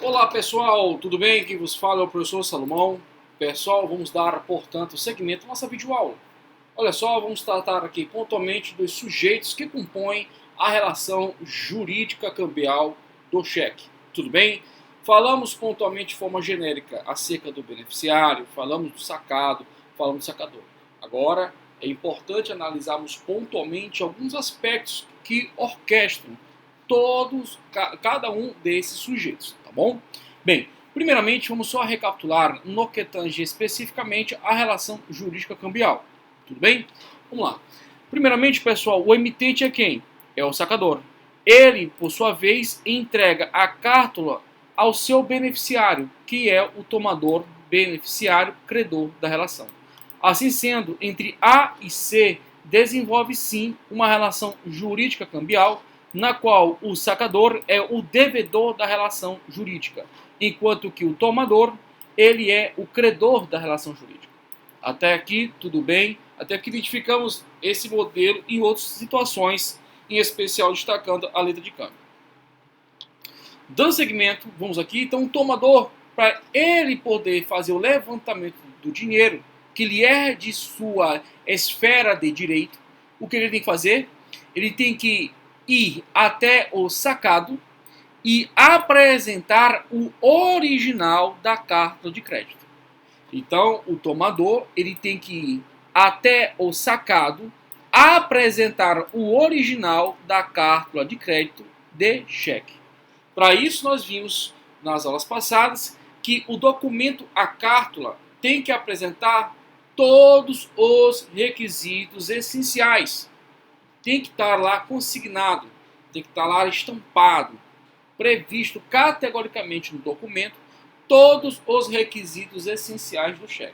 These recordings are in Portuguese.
Olá pessoal, tudo bem? Aqui vos fala é o professor Salomão. Pessoal, vamos dar, portanto, segmento à nossa videoaula. Olha só, vamos tratar aqui pontualmente dos sujeitos que compõem a relação jurídica cambial do cheque. Tudo bem? Falamos pontualmente de forma genérica acerca do beneficiário, falamos do sacado, falamos do sacador. Agora, é importante analisarmos pontualmente alguns aspectos que orquestram cada um desses sujeitos, tá bom? Bem, primeiramente vamos só recapitular no que tange especificamente a relação jurídica cambial, tudo bem? Vamos lá. Primeiramente, pessoal, o emitente é quem? É o sacador. Ele, por sua vez, entrega a cartela ao seu beneficiário, que é o tomador, beneficiário, credor da relação. Assim sendo, entre A e C, desenvolve sim uma relação jurídica cambial na qual o sacador é o devedor da relação jurídica, enquanto que o tomador, ele é o credor da relação jurídica. Até aqui, tudo bem? Até que identificamos esse modelo em outras situações, em especial destacando a letra de câmbio. Dando segmento, vamos aqui, então o tomador, para ele poder fazer o levantamento do dinheiro, que lhe é de sua esfera de direito, o que ele tem que fazer? Ele tem que ir até o sacado e apresentar o original da carta de crédito. Então, o tomador ele tem que ir até o sacado, apresentar o original da carta de crédito de cheque. Para isso, nós vimos nas aulas passadas que o documento, a cartela, tem que apresentar todos os requisitos essenciais. Tem que estar lá consignado, tem que estar lá estampado, previsto categoricamente no documento todos os requisitos essenciais do cheque.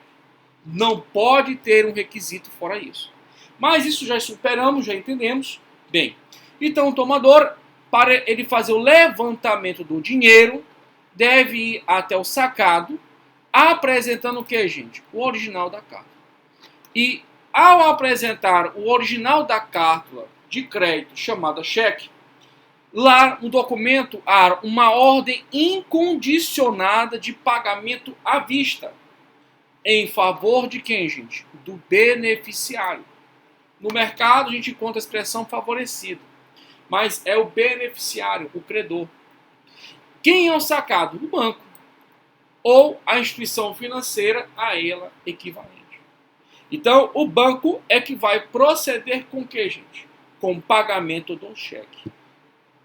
Não pode ter um requisito fora isso. Mas isso já superamos, já entendemos. Bem, então o tomador, para ele fazer o levantamento do dinheiro, deve ir até o sacado, apresentando o que, gente? O original da carta. E ao apresentar o original da carta de crédito chamada cheque, lá no documento há uma ordem incondicionada de pagamento à vista. Em favor de quem, gente? Do beneficiário. No mercado a gente encontra a expressão favorecido, mas é o beneficiário, o credor. Quem é o sacado? O banco. Ou a instituição financeira a ela equivalente. Então, o banco é que vai proceder com o que, gente? Com o pagamento do cheque.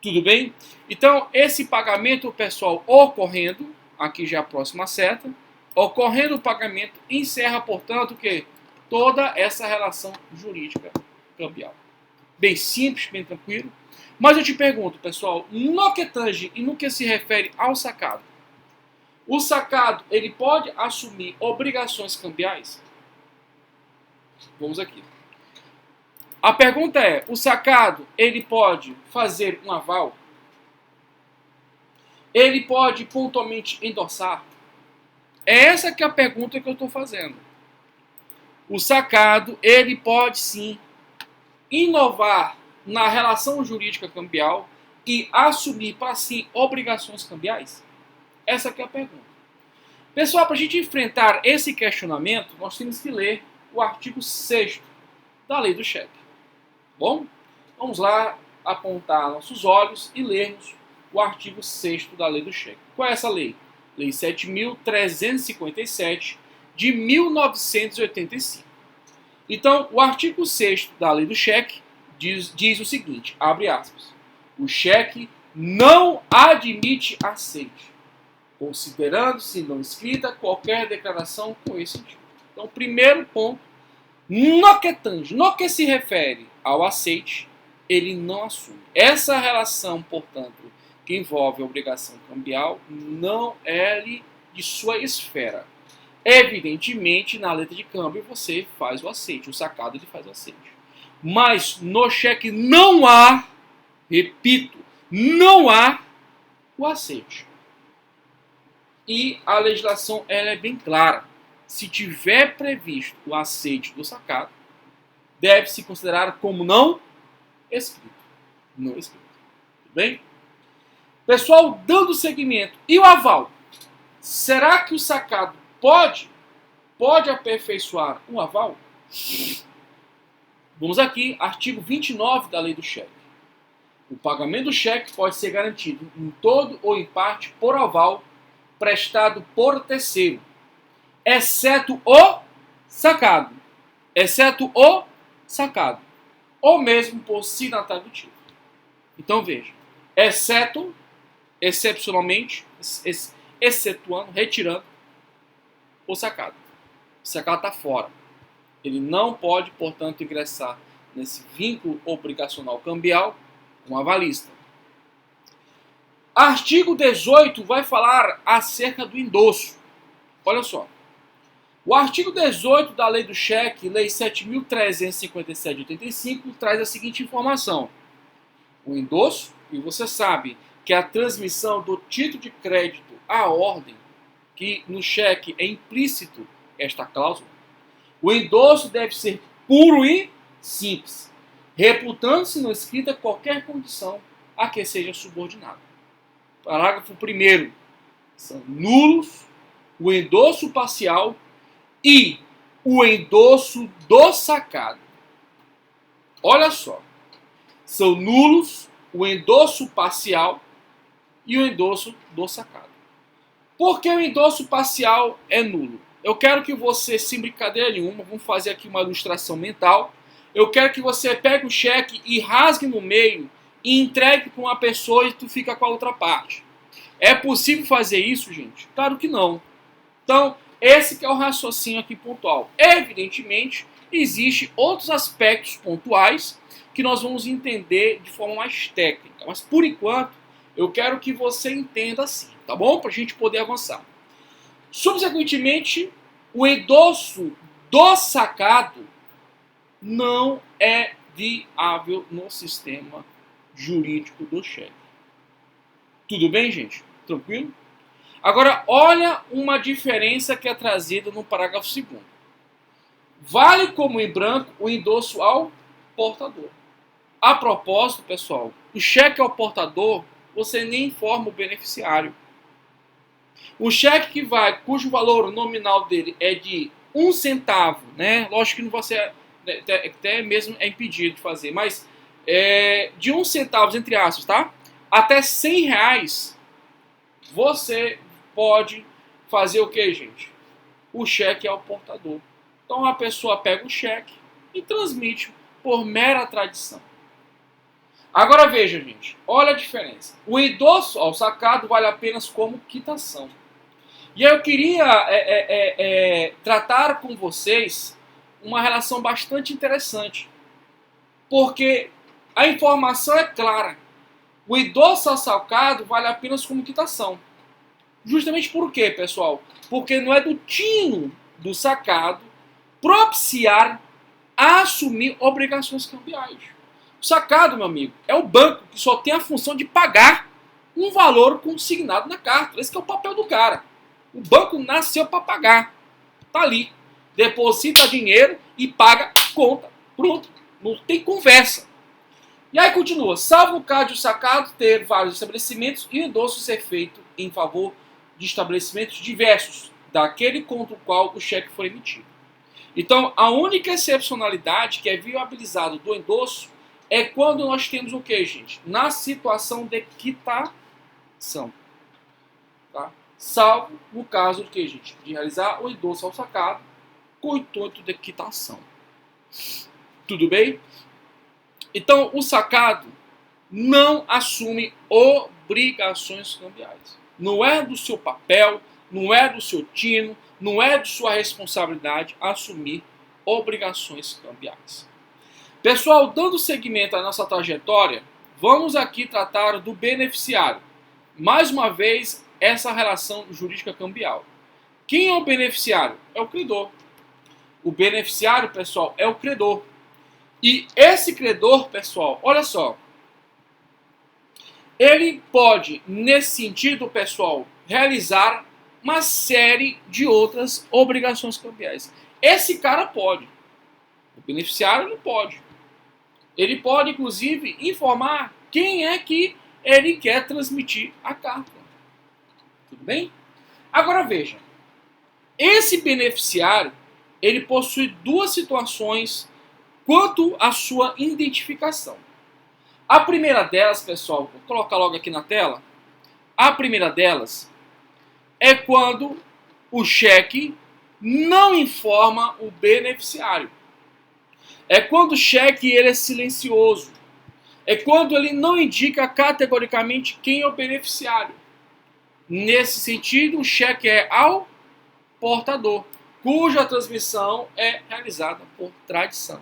Tudo bem? Então, esse pagamento, pessoal, ocorrendo, aqui já a próxima seta, ocorrendo o pagamento, encerra, portanto, o quê? Toda essa relação jurídica cambial. Bem simples, bem tranquilo. Mas eu te pergunto, pessoal, no que tange e no que se refere ao sacado, o sacado, ele pode assumir obrigações cambiais? Vamos aqui. A pergunta é, o sacado, ele pode fazer um aval? Ele pode pontualmente endossar? É essa que é a pergunta que eu estou fazendo. O sacado, ele pode sim inovar na relação jurídica cambial e assumir para si obrigações cambiais? Essa que é a pergunta. Pessoal, para a gente enfrentar esse questionamento, nós temos que ler o artigo 6º da lei do cheque. Bom, vamos lá apontar nossos olhos e lermos o artigo 6º da lei do cheque. Qual é essa lei? Lei 7.357 de 1985. Então, o artigo 6º da lei do cheque diz o seguinte, abre aspas, o cheque não admite aceite, considerando-se não escrita qualquer declaração com esse sentido. Então, primeiro ponto, no que tange, no que se refere ao aceite, ele não assume. Essa relação, portanto, que envolve a obrigação cambial, não é de sua esfera. Evidentemente, na letra de câmbio, você faz o aceite, o sacado ele faz o aceite. Mas no cheque não há, repito, não há o aceite. E a legislação ela é bem clara. Se tiver previsto o aceite do sacado, deve-se considerar como não escrito. Não escrito. Tudo bem? Pessoal, dando seguimento. E o aval? Será que o sacado pode aperfeiçoar um aval? Vamos aqui, artigo 29 da Lei do Cheque. O pagamento do cheque pode ser garantido em todo ou em parte por aval prestado por terceiro, exceto o sacado. Exceto o sacado. Ou mesmo por signatário do título. Então veja, exceto, excepcionalmente, excetuando, retirando o sacado. O sacado está fora. Ele não pode, portanto, ingressar nesse vínculo obrigacional cambial com a avalista. Artigo 18 vai falar acerca do endosso. Olha só. O artigo 18 da Lei do Cheque, Lei 7.357 de 85, traz a seguinte informação. O endosso, e você sabe que a transmissão do título de crédito à ordem, que no cheque é implícito esta cláusula, o endosso deve ser puro e simples, reputando-se não escrita qualquer condição a que seja subordinado. Parágrafo 1º. São nulos o endosso parcial e o endosso do sacado. Olha só. São nulos o endosso parcial e o endosso do sacado. Por que o endosso parcial é nulo? Eu quero que você, sem brincadeira nenhuma, vamos fazer aqui uma ilustração mental. Eu quero que você pegue o cheque e rasgue no meio e entregue para uma pessoa e tu fica com a outra parte. É possível fazer isso, gente? Claro que não. Então, esse que é o raciocínio aqui pontual. Evidentemente, existem outros aspectos pontuais que nós vamos entender de forma mais técnica. Mas, por enquanto, eu quero que você entenda assim, tá bom? Para a gente poder avançar. Subsequentemente, o endosso do sacado não é viável no sistema jurídico do cheque. Tudo bem, gente? Tranquilo? Agora, olha uma diferença que é trazida no parágrafo 2º. Vale como em branco o endosso ao portador. A propósito, pessoal, o cheque ao portador, você nem informa o beneficiário. O cheque que vai, cujo valor nominal dele é de 1 centavo, né? Lógico que não vai ser, até mesmo é impedido de fazer, mas de 1 centavo, entre aspas, tá? Até R$100, você pode fazer o que, gente? O cheque ao portador. Então a pessoa pega o cheque e transmite por mera tradição. Agora veja, gente, olha a diferença. O endosso ao sacado vale apenas como quitação. E aí eu queria tratar com vocês uma relação bastante interessante. Porque a informação é clara. O endosso ao sacado vale apenas como quitação. Justamente por quê, pessoal? Porque não é do tino do sacado propiciar a assumir obrigações cambiais. O sacado, meu amigo, é o banco que só tem a função de pagar um valor consignado na carta. Esse que é o papel do cara. O banco nasceu para pagar. Tá ali. Deposita dinheiro e paga conta. Pronto. Não tem conversa. E aí continua. Salvo o caso de o sacado ter vários estabelecimentos e o endosso ser feito em favor de estabelecimentos diversos daquele contra o qual o cheque foi emitido. Então, a única excepcionalidade que é viabilizada do endosso é quando nós temos o que, gente? Na situação de quitação. Tá? Salvo no caso do que, gente? De realizar o endosso ao sacado com o intuito de quitação. Tudo bem? Então, o sacado não assume obrigações cambiais. Não é do seu papel, não é do seu tino, não é de sua responsabilidade assumir obrigações cambiais. Pessoal, dando seguimento à nossa trajetória, vamos aqui tratar do beneficiário. Mais uma vez, essa relação jurídica cambial. Quem é o beneficiário? É o credor. O beneficiário, pessoal, é o credor. E esse credor, pessoal, olha só. Ele pode, nesse sentido, pessoal, realizar uma série de outras obrigações cambiais. Esse cara pode. O beneficiário não pode. Ele pode, inclusive, informar quem é que ele quer transmitir a carta. Tudo bem? Agora veja, esse beneficiário, ele possui duas situações quanto à sua identificação. A primeira delas, pessoal, vou colocar logo aqui na tela. A primeira delas é quando o cheque não informa o beneficiário. É quando o cheque ele é silencioso. É quando ele não indica categoricamente quem é o beneficiário. Nesse sentido, o cheque é ao portador, cuja transmissão é realizada por tradição.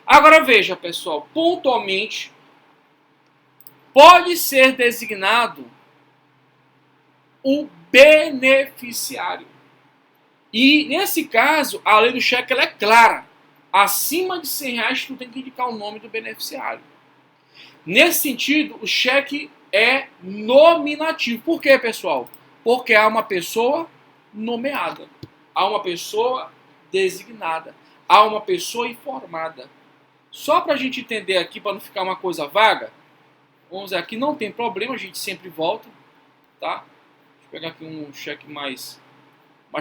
Agora veja, pessoal, pontualmente pode ser designado o beneficiário. E nesse caso, a lei do cheque ela é clara. Acima de R$100 tu tem que indicar o nome do beneficiário. Nesse sentido, o cheque é nominativo. Por quê, pessoal? Porque há uma pessoa nomeada, há uma pessoa designada, há uma pessoa informada. Só para a gente entender aqui, para não ficar uma coisa vaga, vamos dizer, aqui não tem problema, a gente sempre volta, tá? Deixa eu pegar aqui um cheque mais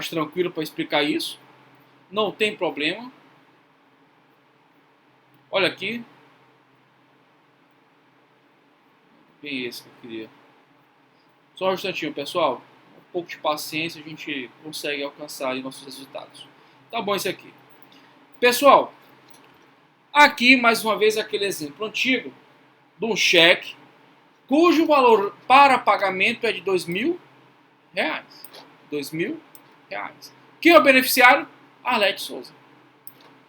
tranquilo para explicar isso. Não tem problema. Olha aqui. Bem esse que eu queria. Só um instantinho, pessoal. Um pouco de paciência, a gente consegue alcançar aí nossos resultados. Tá bom esse aqui. Pessoal, aqui mais uma vez aquele exemplo antigo de um cheque cujo valor para pagamento é de R$2.000. R$2.000. Quem é o beneficiário? Arlete Souza.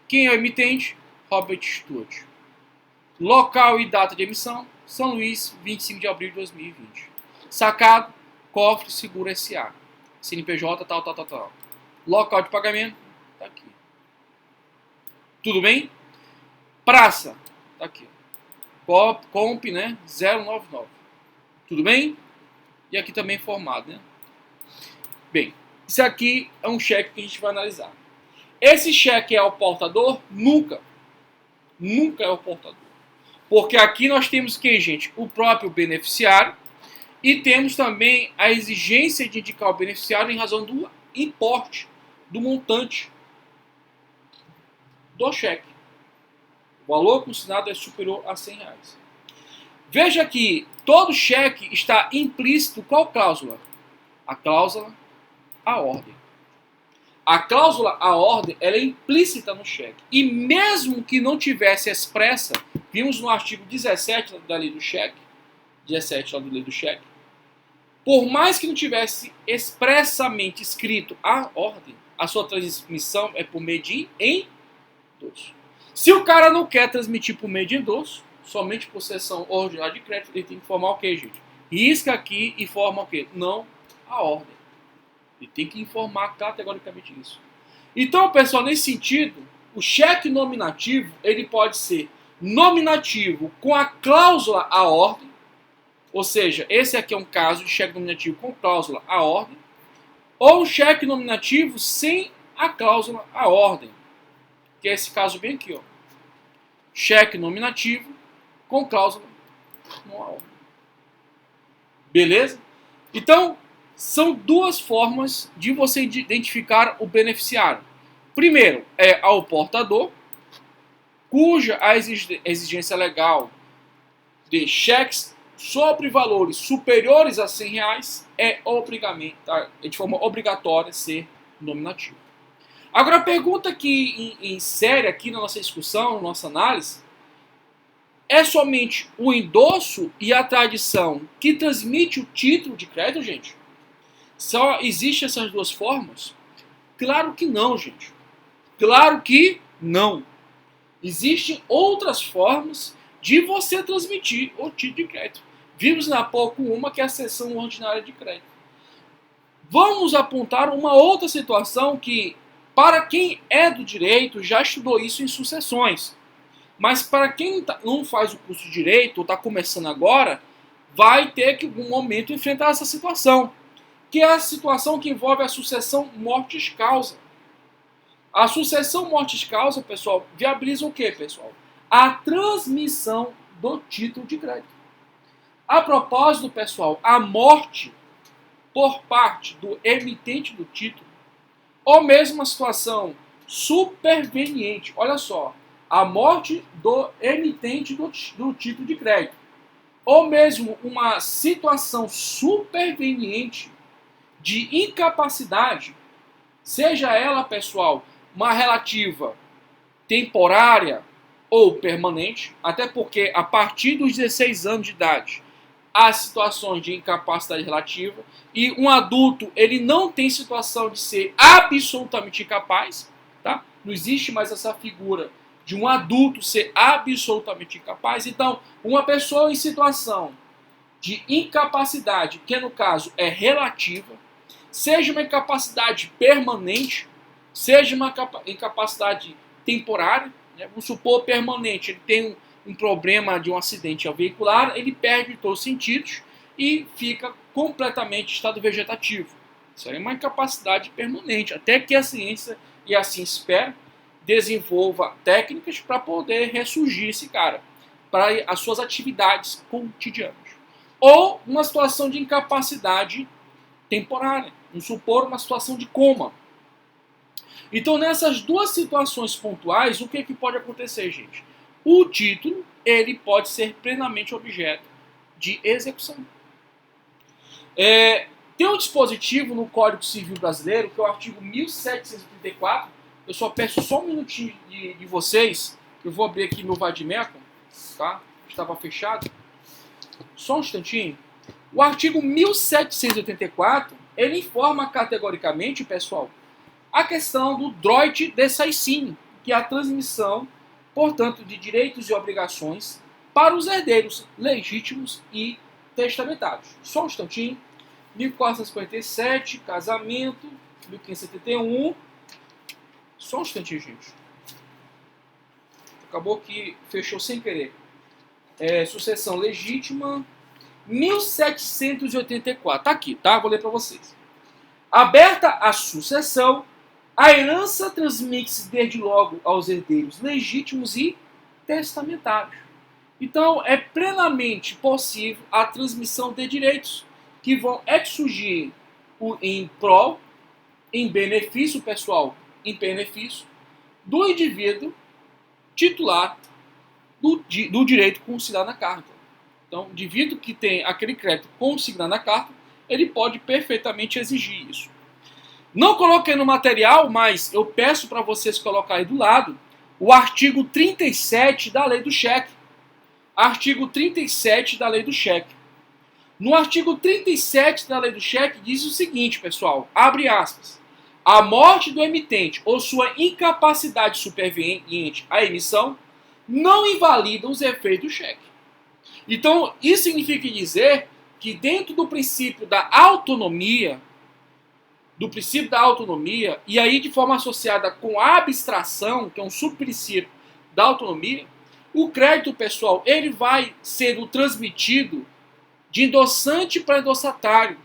Quem é o emitente? Robert Stuart. Local e data de emissão? São Luís, 25 de abril de 2020. Sacado, Cofre Seguro SA. CNPJ, tal. Local de pagamento? Tá aqui. Tudo bem? Praça? Tá aqui. Comp, né? 099. Tudo bem? E aqui também formado, né? Bem, isso aqui é um cheque que a gente vai analisar. Esse cheque é ao portador? Nunca. Nunca é o portador. Porque aqui nós temos quem, gente? O próprio beneficiário. E temos também a exigência de indicar o beneficiário em razão do importe, do montante do cheque. O valor consignado é superior a R$100. Veja que todo cheque está implícito qual cláusula? A cláusula à ordem. A cláusula à ordem ela é implícita no cheque. E mesmo que não tivesse expressa, vimos no artigo 17 da lei do cheque, 17 da lei do cheque, por mais que não tivesse expressamente escrito a ordem, a sua transmissão é por meio de endosso. Se o cara não quer transmitir por meio de endosso, somente por cessão ordinária de crédito, ele tem que informar o quê, gente? Risca aqui e informa o quê? Não a ordem. Ele tem que informar categoricamente isso. Então, pessoal, nesse sentido, o cheque nominativo, ele pode ser nominativo com a cláusula à ordem, ou seja, esse aqui é um caso de cheque nominativo com cláusula à ordem, ou cheque nominativo sem a cláusula à ordem, que é esse caso bem aqui, ó. Cheque nominativo com cláusula não à ordem. Beleza? Então, são duas formas de você identificar o beneficiário. Primeiro, é ao portador, cuja a exigência legal de cheques sobre valores superiores a R$100 é de forma obrigatória ser nominativo. Agora, a pergunta que insere aqui na nossa discussão, na nossa análise, é somente o endosso e a tradição que transmite o título de crédito, gente? Só existem essas duas formas? Claro que não, gente. Claro que não. Existem outras formas de você transmitir o título de crédito. Vimos há pouco uma que é a cessão ordinária de crédito. Vamos apontar uma outra situação que, para quem é do direito, já estudou isso em sucessões. Mas para quem não faz o curso de direito ou está começando agora, vai ter que, em algum momento, enfrentar essa situação. Que é a situação que envolve a sucessão mortis-causa. A sucessão mortis-causa, pessoal, viabiliza o quê, pessoal? A transmissão do título de crédito. A propósito, pessoal, a morte por parte do emitente do título, ou mesmo uma situação superveniente, olha só, a morte do emitente do título de crédito, ou mesmo uma situação superveniente de incapacidade, seja ela, pessoal, uma relativa temporária ou permanente, até porque a partir dos 16 anos de idade há situações de incapacidade relativa e um adulto ele não tem situação de ser absolutamente incapaz, tá? Não existe mais essa figura de um adulto ser absolutamente incapaz. Então, uma pessoa em situação de incapacidade, que no caso é relativa, seja uma incapacidade permanente, seja uma incapacidade temporária, né? Vamos supor permanente, ele tem um problema de um acidente veicular, ele perde todos os sentidos e fica completamente em estado vegetativo. Isso aí é uma incapacidade permanente, até que a ciência, e assim espera, desenvolva técnicas para poder ressurgir esse cara, para as suas atividades cotidianas. Ou uma situação de incapacidade temporária, vamos supor uma situação de coma. Então, nessas duas situações pontuais, o que pode acontecer, gente? O título, ele pode ser plenamente objeto de execução. Tem um dispositivo no Código Civil Brasileiro, que é o artigo 1734. Eu só peço só um minutinho de vocês. Eu vou abrir aqui meu vadimeco, tá? Estava fechado. Só um instantinho. O artigo 1784, ele informa categoricamente, pessoal, a questão do droit de saicínio, que é a transmissão, portanto, de direitos e obrigações para os herdeiros legítimos e testamentários. Só um instantinho. 1457, casamento, 1571. Só um instantinho, gente. Acabou que fechou sem querer. Sucessão legítima, 1784. Tá aqui, tá? Vou ler para vocês. Aberta a sucessão, a herança transmite-se desde logo aos herdeiros legítimos e testamentários. Então, é plenamente possível a transmissão de direitos que vão surgir em prol, em benefício pessoal, em benefício do indivíduo titular do direito consignado na carta. Então, o indivíduo que tem aquele crédito consignado na carta, ele pode perfeitamente exigir isso. Não coloquei no material, mas eu peço para vocês colocarem do lado o artigo 37 da Lei do Cheque. Artigo 37 da Lei do Cheque. No artigo 37 da Lei do Cheque diz o seguinte, pessoal, abre aspas. A morte do emitente ou sua incapacidade superveniente à emissão não invalida os efeitos do cheque. Então, isso significa dizer que dentro do princípio da autonomia, e aí de forma associada com a abstração, que é um subprincípio da autonomia, o crédito pessoal ele vai sendo transmitido de endossante para endossatário,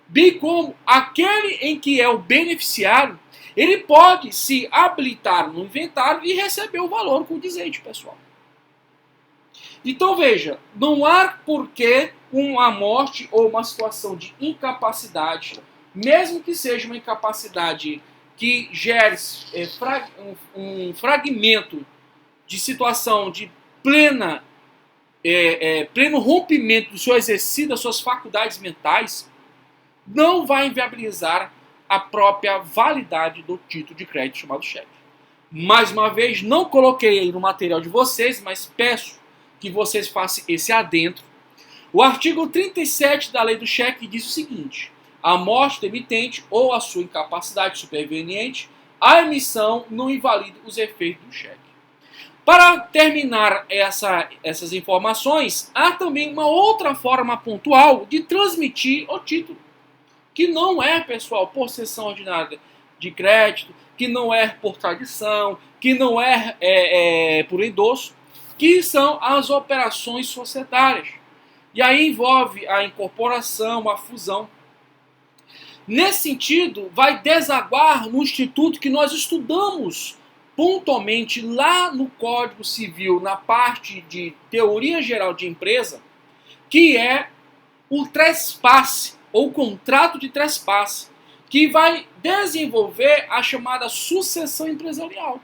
bem como aquele em que é o beneficiário, ele pode se habilitar no inventário e receber o valor condizente, pessoal. Então veja, não há porquê uma morte ou uma situação de incapacidade, mesmo que seja uma incapacidade que gere um fragmento de situação de pleno rompimento do seu exercício das suas faculdades mentais, não vai inviabilizar a própria validade do título de crédito chamado cheque. Mais uma vez, não coloquei aí no material de vocês, mas peço que vocês façam esse adentro. O artigo 37 da Lei do Cheque diz o seguinte: a morte do emitente ou a sua incapacidade superveniente, a emissão não invalida os efeitos do cheque. Para terminar essas informações, há também uma outra forma pontual de transmitir o título, que não é, pessoal, por cessão ordinária de crédito, que não é por tradição, que não é por endosso, que são as operações societárias. E aí envolve a incorporação, a fusão. Nesse sentido, vai desaguar no instituto que nós estudamos pontualmente lá no Código Civil, na parte de teoria geral de empresa, que é o trespasse, ou contrato de trespasse, que vai desenvolver a chamada sucessão empresarial.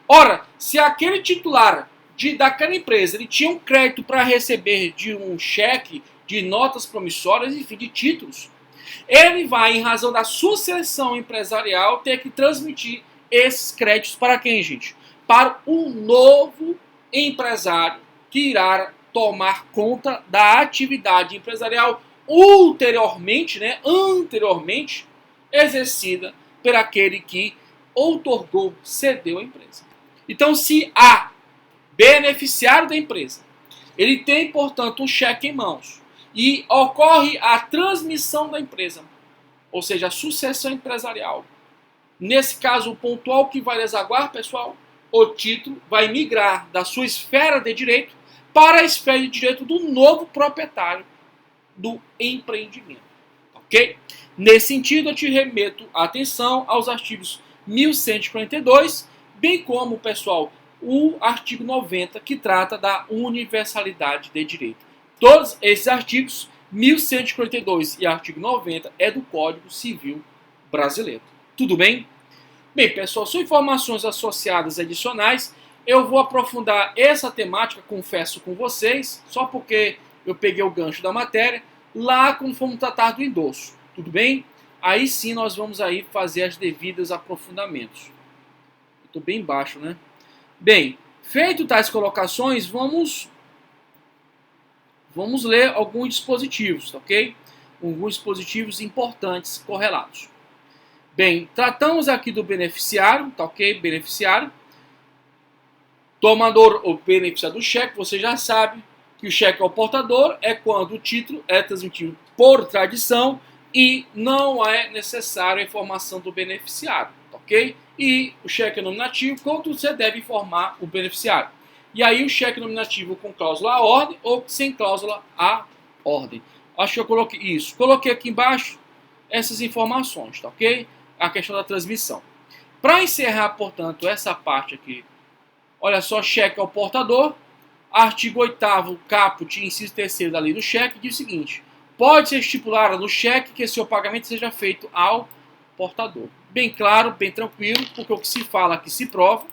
Ora, se aquele titular daquela empresa ele tinha um crédito para receber de um cheque, de notas promissórias, enfim, de títulos, ele vai, em razão da sucessão empresarial, ter que transmitir esses créditos para quem, gente? Para o novo empresário que irá tomar conta da atividade empresarial ulteriormente, anteriormente, exercida por aquele que outorgou, cedeu a empresa. Então, se há beneficiário da empresa, ele tem, portanto, um cheque em mãos e ocorre a transmissão da empresa, ou seja, a sucessão empresarial. Nesse caso, o pontual que vai desaguar, pessoal, o título vai migrar da sua esfera de direito para a esfera de direito do novo proprietário do empreendimento. Ok? Nesse sentido, eu te remeto a atenção aos artigos 1142, bem como, pessoal, o artigo 90, que trata da universalidade de direito. Todos esses artigos, 1142 e artigo 90, é do Código Civil Brasileiro. Tudo bem? Bem, pessoal, são informações associadas adicionais. Eu vou aprofundar essa temática, confesso com vocês, só porque eu peguei o gancho da matéria, lá quando formos tratar do endosso. Tudo bem? Aí sim nós vamos aí fazer as devidas aprofundamentos. Estou bem baixo, né? Bem, feito tais colocações, vamos ler alguns dispositivos, ok? Alguns dispositivos importantes correlatos. Bem, tratamos aqui do beneficiário, tá ok? Beneficiário. Tomador ou beneficiário do cheque, você já sabe que o cheque ao portador é quando o título é transmitido por tradição e não é necessária a informação do beneficiário, ok? E o cheque nominativo, quando você deve informar o beneficiário. E aí o cheque nominativo com cláusula à ordem ou sem cláusula à ordem. Acho que eu coloquei isso. Coloquei aqui embaixo essas informações, tá ok? A questão da transmissão. Para encerrar, portanto, essa parte aqui, olha só, cheque ao portador, artigo 8º, caput, inciso 3º da lei do cheque, diz o seguinte: pode ser estipulado no cheque que seu pagamento seja feito ao portador. Bem claro, bem tranquilo, porque o que se fala aqui se prova.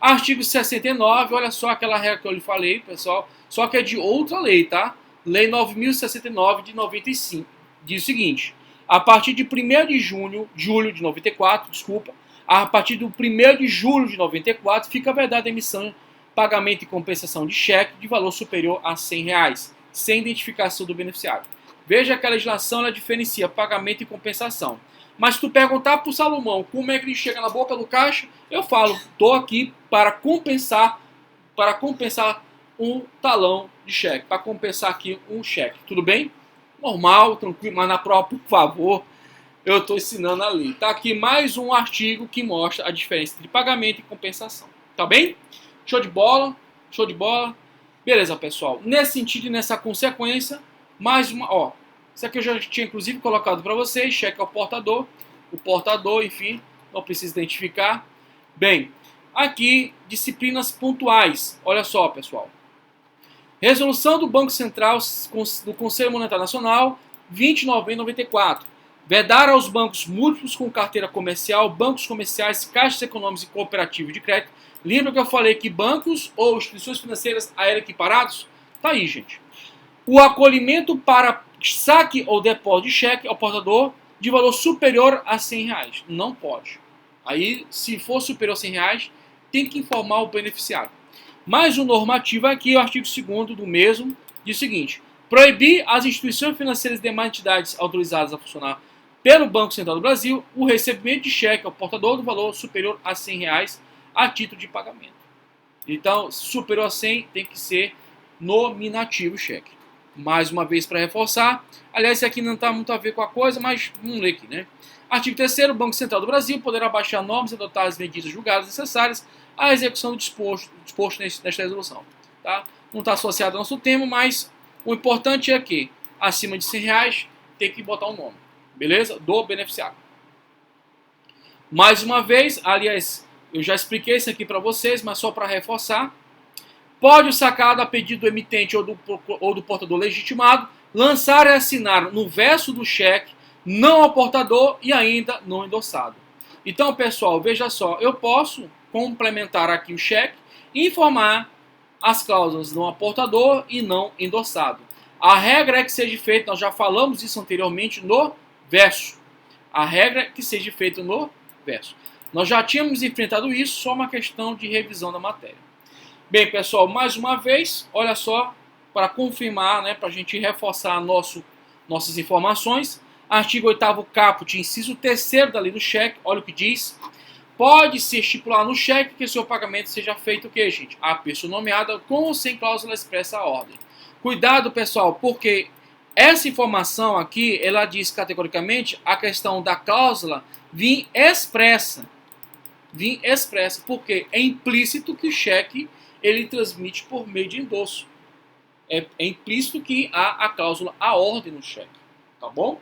Artigo 69, olha só aquela regra que eu lhe falei, pessoal, só que é de outra lei, tá? Lei 9.069 de 95. Diz o seguinte: a partir de 1º de julho de 94, a partir do 1º de julho de 94, fica vedada a emissão, pagamento e compensação de cheque de valor superior a R$100, sem identificação do beneficiário. Veja que a legislação ela diferencia pagamento e compensação. Mas se tu perguntar para o Salomão como é que ele chega na boca do caixa, eu falo, estou aqui para compensar um talão de cheque, para compensar aqui um cheque. Tudo bem? Normal, tranquilo, mas na prova, por favor, eu estou ensinando a lei. Está aqui mais um artigo que mostra a diferença entre pagamento e compensação. Tá bem? Show de bola, show de bola. Beleza, pessoal. Nesse sentido e nessa consequência, mais uma, ó. Isso aqui eu já tinha inclusive colocado para vocês, cheque ao portador. O portador, enfim, não precisa identificar. Bem, aqui, disciplinas pontuais. Olha só, pessoal. Resolução do Banco Central do Conselho Monetário Nacional, 20.994. Vedar aos bancos múltiplos com carteira comercial, bancos comerciais, caixas econômicas e cooperativas de crédito. Lembra que eu falei que bancos ou instituições financeiras eram equiparados? Tá aí, gente. O acolhimento para saque ou depósito de cheque ao portador de valor superior a R$100. Não pode. Aí, se for superior a R$100, tem que informar o beneficiário. Mais um normativo aqui, o artigo 2º do mesmo, diz o seguinte: proibir às instituições financeiras e demais entidades autorizadas a funcionar pelo Banco Central do Brasil o recebimento de cheque ao portador do valor superior a R$100 a título de pagamento. Então, superior a 100 tem que ser nominativo o cheque. Mais uma vez para reforçar, aliás, isso aqui não está muito a ver com a coisa, mas vamos ler aqui, né? Artigo 3º, o Banco Central do Brasil poderá baixar normas e adotar as medidas julgadas necessárias à execução do disposto nesta resolução. Tá? Não está associado ao nosso tema, mas o importante é que acima de R$100 tem que botar o nome, beleza? Do beneficiário. Mais uma vez, aliás, eu já expliquei isso aqui para vocês, mas só para reforçar. pode o sacado, a pedido do emitente ou do portador legitimado, lançar e assinar no verso do cheque, não ao portador e ainda não endossado. Então, pessoal, veja só, eu posso complementar aqui o cheque e informar as cláusulas não ao portador e não endossado. A regra é que seja feito, nós já falamos isso anteriormente no verso. A regra é que seja feito no verso. Nós já tínhamos enfrentado isso, só uma questão de revisão da matéria. Bem, pessoal, mais uma vez, olha só, para confirmar, né, para a gente reforçar nossas informações, artigo 8º caput, inciso 3º da lei do cheque, olha o que diz. Pode-se estipular no cheque que seu pagamento seja feito o quê, gente? A pessoa nomeada com ou sem cláusula expressa a ordem. Cuidado, pessoal, porque essa informação aqui, ela diz categoricamente a questão da cláusula vir expressa. Vir expressa, porque é implícito que o cheque ele transmite por meio de endosso. É implícito que há a cláusula a ordem no cheque, tá bom?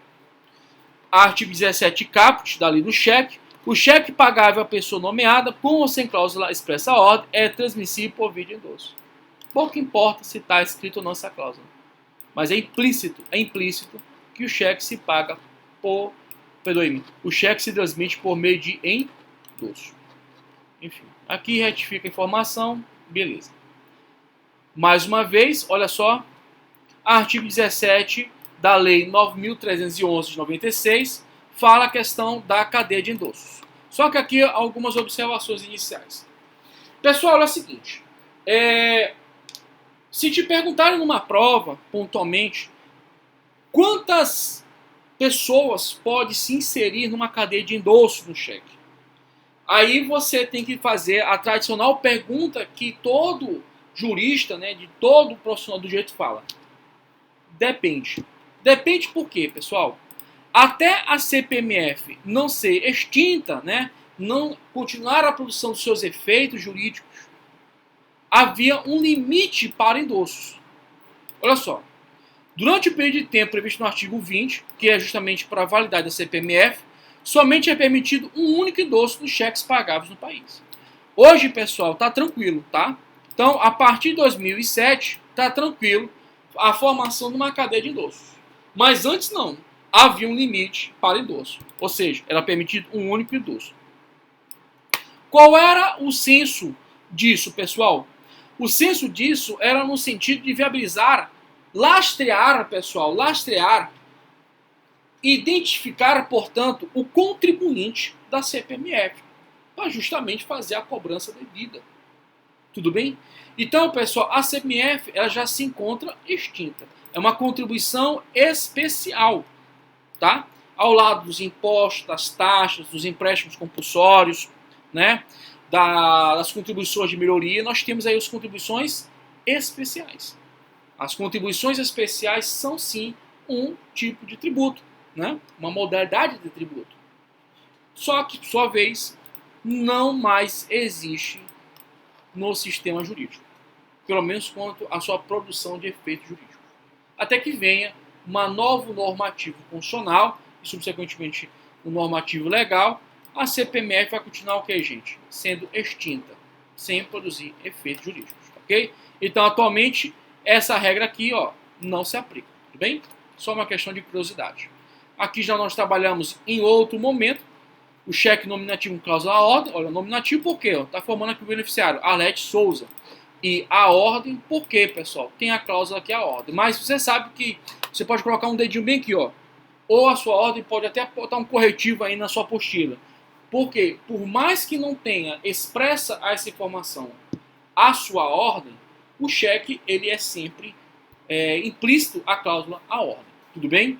Artigo 17 caput da lei do cheque. O cheque pagável à pessoa nomeada, com ou sem cláusula expressa a ordem, é transmissível por via de endosso. Pouco importa se está escrito ou não essa cláusula. Mas é implícito que o cheque se paga por... Perdoe-me, o cheque se transmite por meio de endosso. Enfim, aqui retifica a informação, beleza. Mais uma vez, olha só, artigo 17 da Lei 9.311 de 96 fala a questão da cadeia de endossos. Só que aqui algumas observações iniciais. Pessoal, é o seguinte, se te perguntarem numa prova, pontualmente, quantas pessoas pode se inserir numa cadeia de endosso no cheque? Aí você tem que fazer a tradicional pergunta que todo jurista, né, de todo profissional do direito fala. Depende. Depende por quê, pessoal? Até a CPMF não ser extinta, né, não continuar a produção dos seus efeitos jurídicos, havia um limite para endossos. Olha só. Durante o período de tempo previsto no artigo 20, que é justamente para a validade da CPMF, somente é permitido um único endosso dos cheques pagáveis no país. Hoje, pessoal, está tranquilo, tá? Então, a partir de 2007, está tranquilo a formação de uma cadeia de endossos. Mas antes não, havia um limite para endosso. Ou seja, era permitido um único endosso. Qual era o senso disso, pessoal? O senso disso era no sentido de viabilizar, lastrear, pessoal, identificar, portanto, o contribuinte da CPMF, para justamente fazer a cobrança devida. Tudo bem? Então, pessoal, a CPMF ela já se encontra extinta. É uma contribuição especial, tá? Ao lado dos impostos, das taxas, dos empréstimos compulsórios, né? Das contribuições de melhoria, nós temos aí as contribuições especiais. As contribuições especiais são, sim, um tipo de tributo, né? Uma modalidade de tributo. Só que, por sua vez, não mais existe no sistema jurídico. Pelo menos quanto à sua produção de efeitos jurídicos. Até que venha um novo normativo constitucional e, subsequentemente, um normativo legal, a CPMF vai continuar o que, gente? Sendo extinta, sem produzir efeitos jurídicos, ok? Então, atualmente, essa regra aqui, ó, não se aplica, tudo bem? Só uma questão de curiosidade. Aqui já nós trabalhamos em outro momento, o cheque nominativo com cláusula à ordem. Olha, nominativo por quê? Está formando aqui o beneficiário, Arlete Souza. E a ordem, por quê, pessoal? Tem a cláusula aqui, a ordem. Mas você sabe que você pode colocar um dedinho bem aqui, ó. Ou a sua ordem pode até botar um corretivo aí na sua apostila. Porque, por mais que não tenha expressa essa informação a sua ordem, o cheque, ele é sempre implícito a cláusula à ordem. Tudo bem?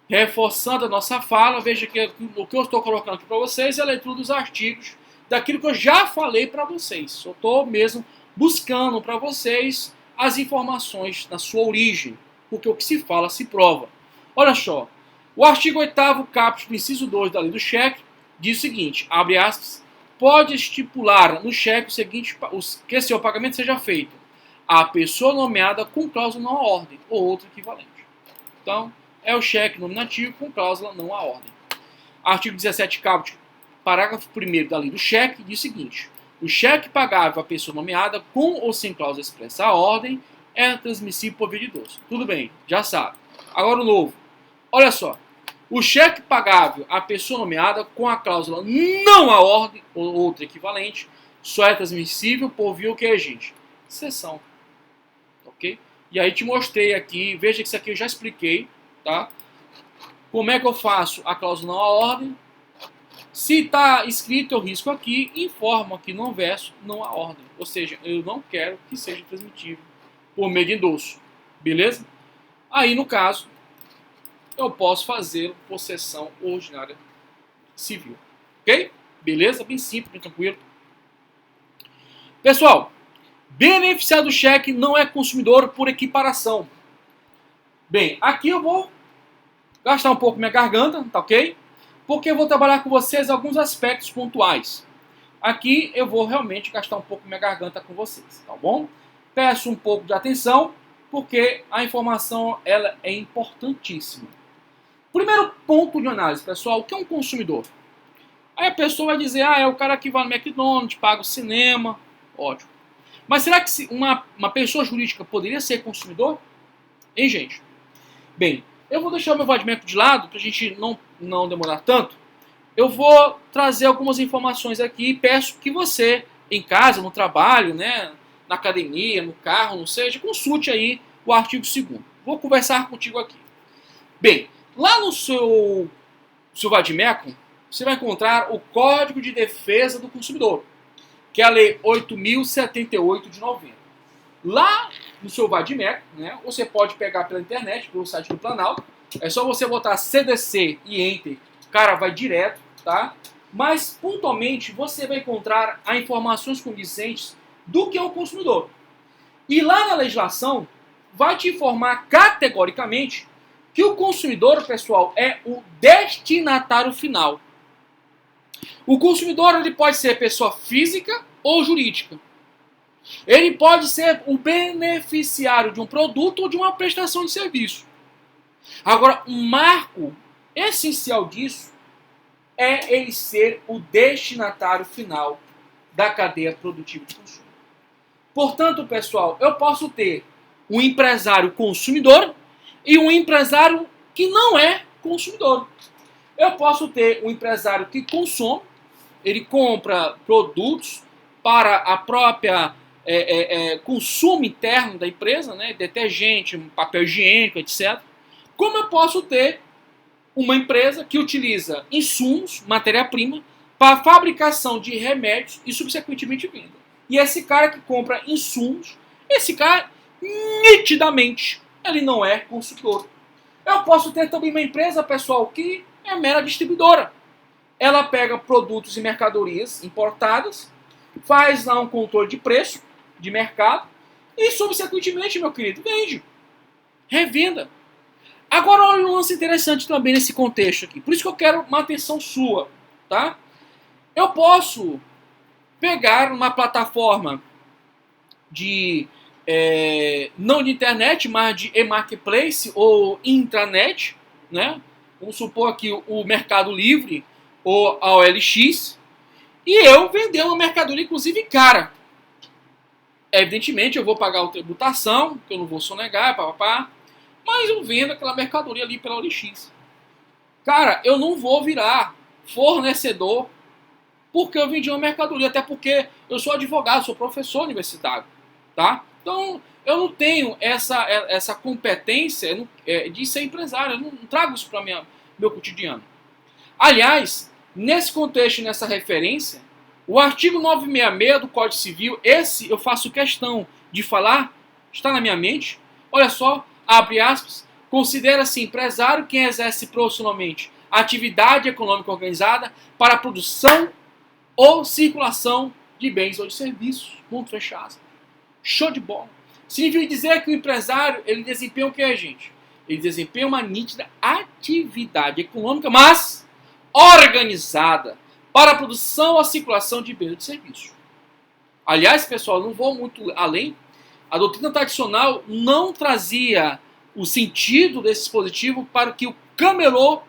Reforçando a nossa fala, veja que o que eu estou colocando aqui para vocês é a leitura dos artigos daquilo que eu já falei para vocês. Eu estou mesmo buscando para vocês as informações na sua origem, porque o que se fala se prova. Olha só, o artigo 8º caput do inciso 2 da lei do cheque diz o seguinte, abre aspas, pode estipular no cheque o seguinte, que seu pagamento seja feito à pessoa nomeada com cláusula não à ordem, ou outro equivalente. Então, é o cheque nominativo com cláusula não à ordem. Artigo 17 caput, parágrafo 1º da lei do cheque, diz o seguinte, O cheque pagável à pessoa nomeada, com ou sem cláusula expressa à ordem, é transmissível por via de endosso. Tudo bem, já sabe. Agora o novo. Olha só. O cheque pagável à pessoa nomeada, com a cláusula não à ordem, ou outra equivalente, só é transmissível por via o que, gente? Cessão. Ok? E aí te mostrei aqui, veja que isso aqui eu já expliquei, tá? Como é que eu faço a cláusula não à ordem? Se está escrito, eu risco aqui e informo aqui no verso não à ordem. Ou seja, eu não quero que seja transmitível por meio de endosso. Beleza? Aí, no caso, eu posso fazer por sessão ordinária civil. Ok? Beleza? Bem simples, bem tranquilo. Pessoal, beneficiário do cheque não é consumidor por equiparação. Bem, aqui eu vou gastar um pouco minha garganta, tá ok? Porque eu vou trabalhar com vocês alguns aspectos pontuais. Aqui eu vou realmente gastar um pouco minha garganta com vocês, tá bom? Peço um pouco de atenção, porque a informação ela é importantíssima. Primeiro ponto de análise, pessoal, o que é um consumidor? Aí a pessoa vai dizer, é o cara que vai no McDonald's, paga o cinema, ótimo. Mas será que uma pessoa jurídica poderia ser consumidor? Hein, gente? Bem, eu vou deixar o meu vademecum de lado, para a gente não demorar tanto. Eu vou trazer algumas informações aqui e peço que você, em casa, no trabalho, né, na academia, no carro, não seja, consulte aí o artigo 2º. Vou conversar contigo aqui. Bem, lá no seu vademecum, você vai encontrar o Código de Defesa do Consumidor, que é a Lei 8.078 de 90. Lá no seu vademecum, né, você pode pegar pela internet, pelo site do Planalto, é só você botar CDC e Enter, cara, vai direto, tá? Mas, pontualmente, você vai encontrar as informações condizentes do que é o consumidor. E lá na legislação, vai te informar categoricamente que o consumidor, pessoal, é o destinatário final. O consumidor ele pode ser pessoa física ou jurídica. Ele pode ser o beneficiário de um produto ou de uma prestação de serviço. Agora, um marco essencial disso é ele ser o destinatário final da cadeia produtiva de consumo. Portanto, pessoal, eu posso ter um empresário consumidor e um empresário que não é consumidor. Eu posso ter um empresário que consome, ele compra produtos para a própria consumo interno da empresa, né, detergente, papel higiênico, etc. Como eu posso ter uma empresa que utiliza insumos, matéria-prima, para a fabricação de remédios e subsequentemente venda. E esse cara que compra insumos, esse cara, nitidamente, ele não é consumidor. Eu posso ter também uma empresa, pessoal, que é mera distribuidora. Ela pega produtos e mercadorias importadas, faz lá um controle de preço, de mercado, e subsequentemente, meu querido, vende. Revenda. Agora, olha um lance interessante também nesse contexto aqui. Por isso que eu quero uma atenção sua, tá? Eu posso pegar uma plataforma de não de internet, mas de e-marketplace ou intranet, né? Vamos supor aqui o Mercado Livre ou a OLX, e eu vender uma mercadoria, inclusive, cara. Evidentemente, eu vou pagar a tributação, que eu não vou sonegar, papapá, mas eu vendo aquela mercadoria ali pela OLX. Cara, eu não vou virar fornecedor porque eu vendi uma mercadoria, até porque eu sou advogado, sou professor universitário, tá? Então, eu não tenho essa competência de ser empresário, eu não trago isso para meu cotidiano. Aliás, nesse contexto, nessa referência, o artigo 966 do Código Civil, esse eu faço questão de falar, está na minha mente. Olha só, abre aspas, considera-se empresário quem exerce profissionalmente atividade econômica organizada para a produção ou circulação de bens ou de serviços. Ponto fechado. Show de bola. Significa dizer que o empresário, ele desempenha o que, gente? Ele desempenha uma nítida atividade econômica, mas organizada para a produção ou a circulação de bens ou de serviços. Aliás, pessoal, não vou muito além. A doutrina tradicional não trazia o sentido desse dispositivo para que o camelô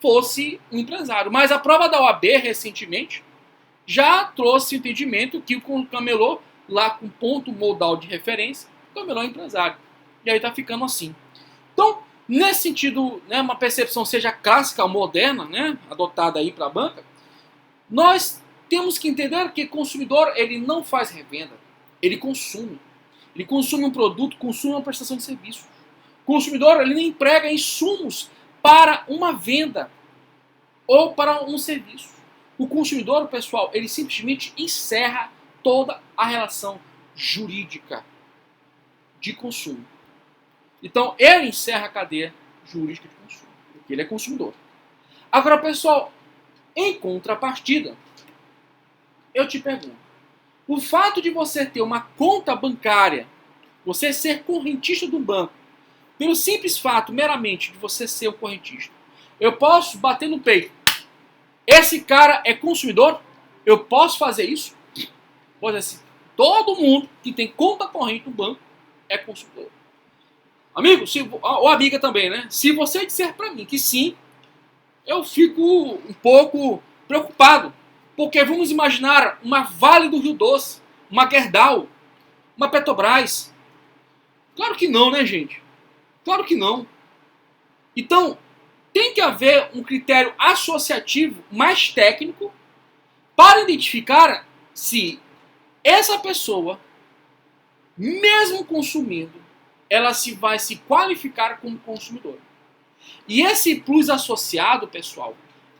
fosse um empresário. Mas a prova da OAB, recentemente, já trouxe o entendimento que o camelô, lá com ponto modal de referência, o camelô é empresário. E aí está ficando assim. Então, nesse sentido, né, uma percepção seja clássica ou moderna, né, adotada aí para a banca, nós temos que entender que o consumidor ele não faz revenda, ele consome. Ele consome um produto, consome uma prestação de serviço. O consumidor ele não emprega insumos para uma venda ou para um serviço. O consumidor, pessoal, ele simplesmente encerra toda a relação jurídica de consumo. Então, ele encerra a cadeia jurídica de consumo, porque ele é consumidor. Agora, pessoal, em contrapartida, eu te pergunto, o fato de você ter uma conta bancária, você ser correntista do banco, pelo simples fato, meramente, de você ser um correntista, eu posso bater no peito. Esse cara é consumidor? Eu posso fazer isso? Pois assim, todo mundo que tem conta corrente no banco é consumidor. Amigo, ou amiga também, né? Se você disser para mim que sim, eu fico um pouco preocupado. Porque vamos imaginar uma Vale do Rio Doce, uma Gerdau, uma Petrobras. Claro que não, né, gente? Claro que não. Então, tem que haver um critério associativo mais técnico para identificar se essa pessoa, mesmo consumindo, ela vai se qualificar como consumidor. E esse plus associado, pessoal,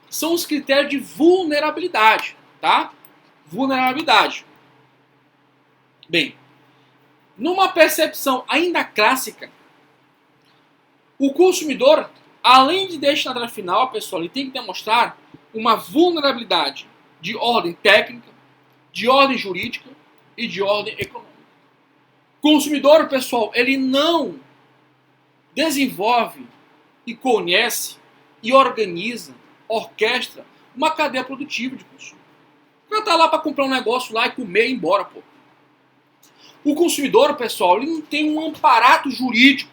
são os critérios de vulnerabilidade, tá? Vulnerabilidade. Bem, numa percepção ainda clássica, o consumidor, além de destinatário final, pessoal, ele tem que demonstrar uma vulnerabilidade de ordem técnica, de ordem jurídica e de ordem econômica. O consumidor, pessoal, ele não desenvolve e conhece e organiza, orquestra uma cadeia produtiva de consumo. O cara tá lá para comprar um negócio lá e comer e ir embora, pô. O consumidor, pessoal, ele não tem um amparato jurídico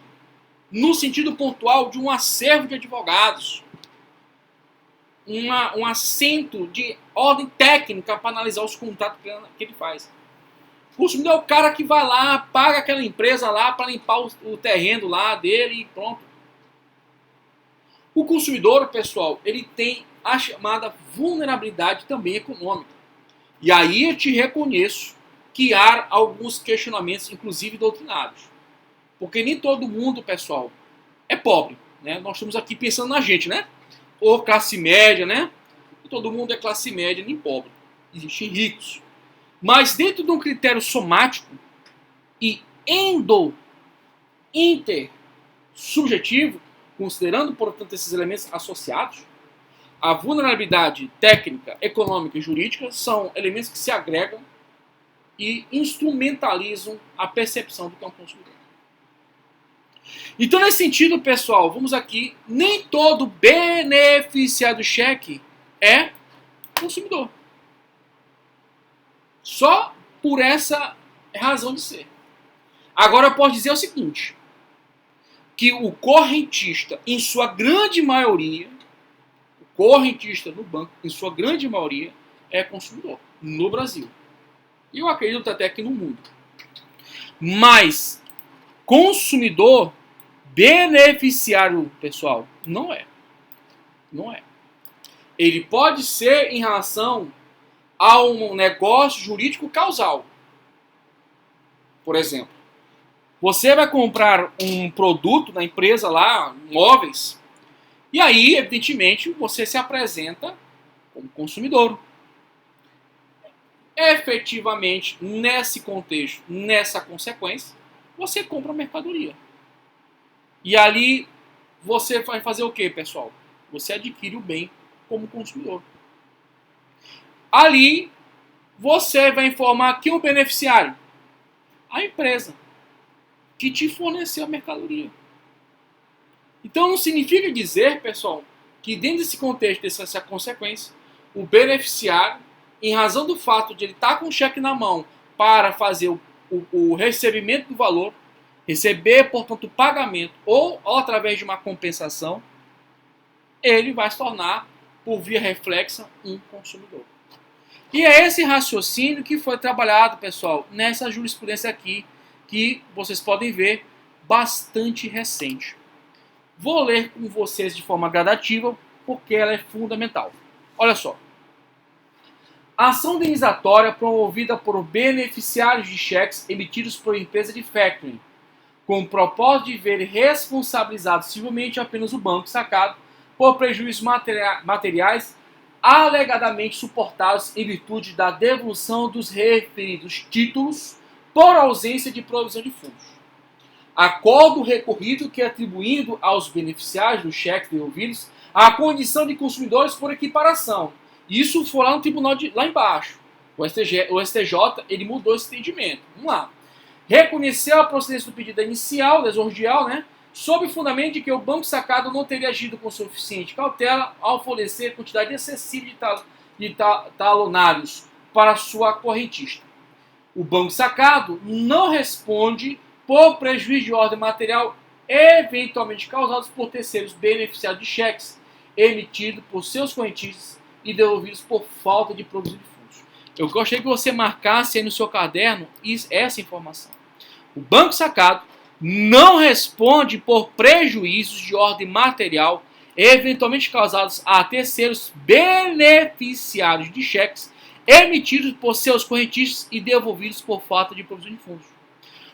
no sentido pontual de um acervo de advogados, um assento de ordem técnica para analisar os contratos que ele faz. O consumidor é o cara que vai lá, paga aquela empresa lá para limpar o terreno lá dele e pronto. O consumidor, pessoal, ele tem a chamada vulnerabilidade também econômica. E aí eu te reconheço que há alguns questionamentos, inclusive doutrinários. Porque nem todo mundo, pessoal, é pobre. Né? Nós estamos aqui pensando na gente, né? Ou classe média, né? E todo mundo é classe média, nem pobre. Existem ricos. Mas dentro de um critério somático e intersubjetivo, considerando, portanto, esses elementos associados, a vulnerabilidade técnica, econômica e jurídica são elementos que se agregam e instrumentalizam a percepção do que é um consumidor. Então, nesse sentido, pessoal, vamos aqui, nem todo beneficiário do cheque é consumidor. Só por essa razão de ser. Agora eu posso dizer o seguinte, que o correntista, em sua grande maioria, o correntista no banco, em sua grande maioria, é consumidor, no Brasil. E eu acredito até que no mundo. Mas, consumidor, beneficiário, pessoal, não é. Não é. Ele pode ser em relação a um negócio jurídico causal. Por exemplo, você vai comprar um produto na empresa lá, móveis, e aí, evidentemente, você se apresenta como consumidor. Efetivamente, nesse contexto, nessa consequência, você compra a mercadoria. E ali, você vai fazer o quê, pessoal? Você adquire o bem como consumidor. Ali, você vai informar quem é o beneficiário? A empresa que te forneceu a mercadoria. Então não significa dizer, pessoal, que dentro desse contexto, dessa consequência, o beneficiário, em razão do fato de ele estar com o cheque na mão para fazer o recebimento do valor, receber, portanto, o pagamento, ou através de uma compensação, ele vai se tornar, por via reflexa, um consumidor. E é esse raciocínio que foi trabalhado, pessoal, nessa jurisprudência aqui, que vocês podem ver, bastante recente. Vou ler com vocês de forma gradativa, porque ela é fundamental. Olha só. A ação indenizatória promovida por beneficiários de cheques emitidos por empresa de factoring, com o propósito de ver responsabilizado civilmente apenas o banco sacado por prejuízos materiais alegadamente suportados em virtude da devolução dos referidos títulos por ausência de provisão de fundos. Acordo recorrido que atribuindo aos beneficiários dos cheques devolvidos a condição de consumidores por equiparação. Isso foi lá no tribunal lá embaixo. O STJ ele mudou esse entendimento. Vamos lá. Reconheceu a procedência do pedido inicial, desordial, né? Sob o fundamento de que o banco sacado não teria agido com suficiente cautela ao fornecer quantidade excessiva de talonários para sua correntista. O banco sacado não responde por prejuízo de ordem material eventualmente causados por terceiros beneficiários de cheques emitidos por seus correntistas e devolvidos por falta de provisão de fundos. Eu gostaria que você marcasse aí no seu caderno essa informação. O banco sacado não responde por prejuízos de ordem material eventualmente causados a terceiros beneficiários de cheques emitidos por seus correntistas e devolvidos por falta de provisão de fundos.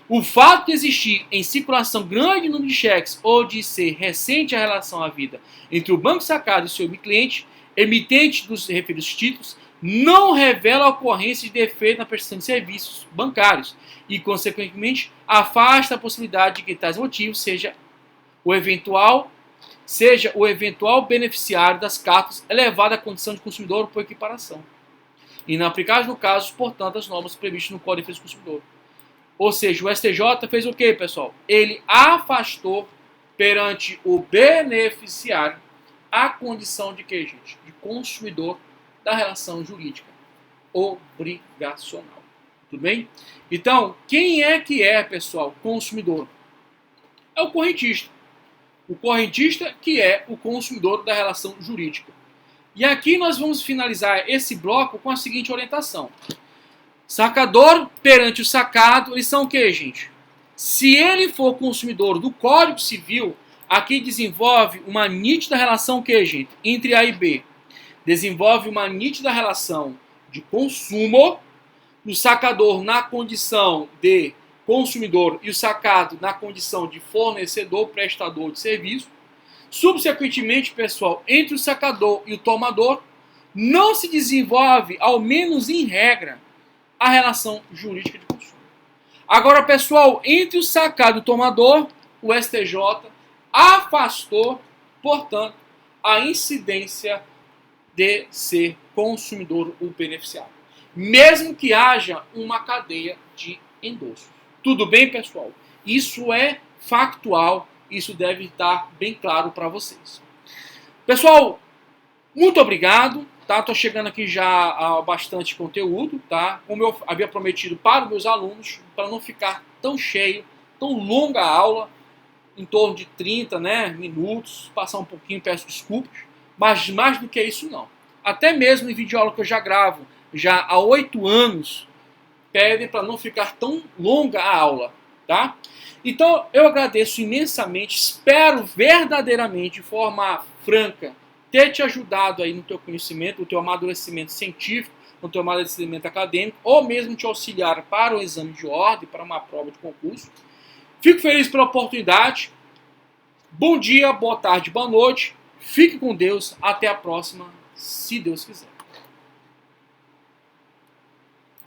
O fato de existir em circulação grande número de cheques ou de ser recente a relação à vida entre o banco sacado e seu cliente, emitente dos referidos títulos, não revela a ocorrência de defeito na prestação de serviços bancários e, consequentemente, afasta a possibilidade de que tais motivos seja o eventual beneficiário das cartas elevado à condição de consumidor por equiparação, inaplicáveis no caso, portanto, as normas previstas no Código de Defesa do Consumidor. Ou seja, o STJ fez o quê, pessoal? Ele afastou perante o beneficiário a condição de quê, gente? De consumidor da relação jurídica obrigacional. Tudo bem? Então, quem é que é, pessoal, consumidor? É o correntista. O correntista que é o consumidor da relação jurídica. E aqui nós vamos finalizar esse bloco com a seguinte orientação. Sacador perante o sacado, eles são o quê, gente? Se ele for consumidor do Código Civil, aqui desenvolve uma nítida relação o quê, gente? Entre A e B. Desenvolve uma nítida relação de consumo, o sacador na condição de consumidor e o sacado na condição de fornecedor, prestador de serviço. Subsequentemente, pessoal, entre o sacador e o tomador, não se desenvolve, ao menos em regra, a relação jurídica de consumo. Agora, pessoal, entre o sacado e o tomador, o STJ afastou, portanto, a incidência de ser consumidor ou beneficiário, mesmo que haja uma cadeia de endosso. Tudo bem, pessoal? Isso é factual, isso deve estar bem claro para vocês. Pessoal, muito obrigado. Tá? Tô chegando aqui já a bastante conteúdo, tá? Como eu havia prometido para os meus alunos, para não ficar tão cheio, tão longa a aula, em torno de 30, né, minutos, passar um pouquinho, peço desculpas, mas mais do que isso não. Até mesmo em videoaula que eu já gravo, já há 8 anos, pedem para não ficar tão longa a aula, tá? Então, eu agradeço imensamente, espero verdadeiramente, de forma franca, ter te ajudado aí no teu conhecimento, no teu amadurecimento científico, no teu amadurecimento acadêmico, ou mesmo te auxiliar para o exame de ordem, para uma prova de concurso. Fico feliz pela oportunidade. Bom dia, boa tarde, boa noite. Fique com Deus. Até a próxima, se Deus quiser.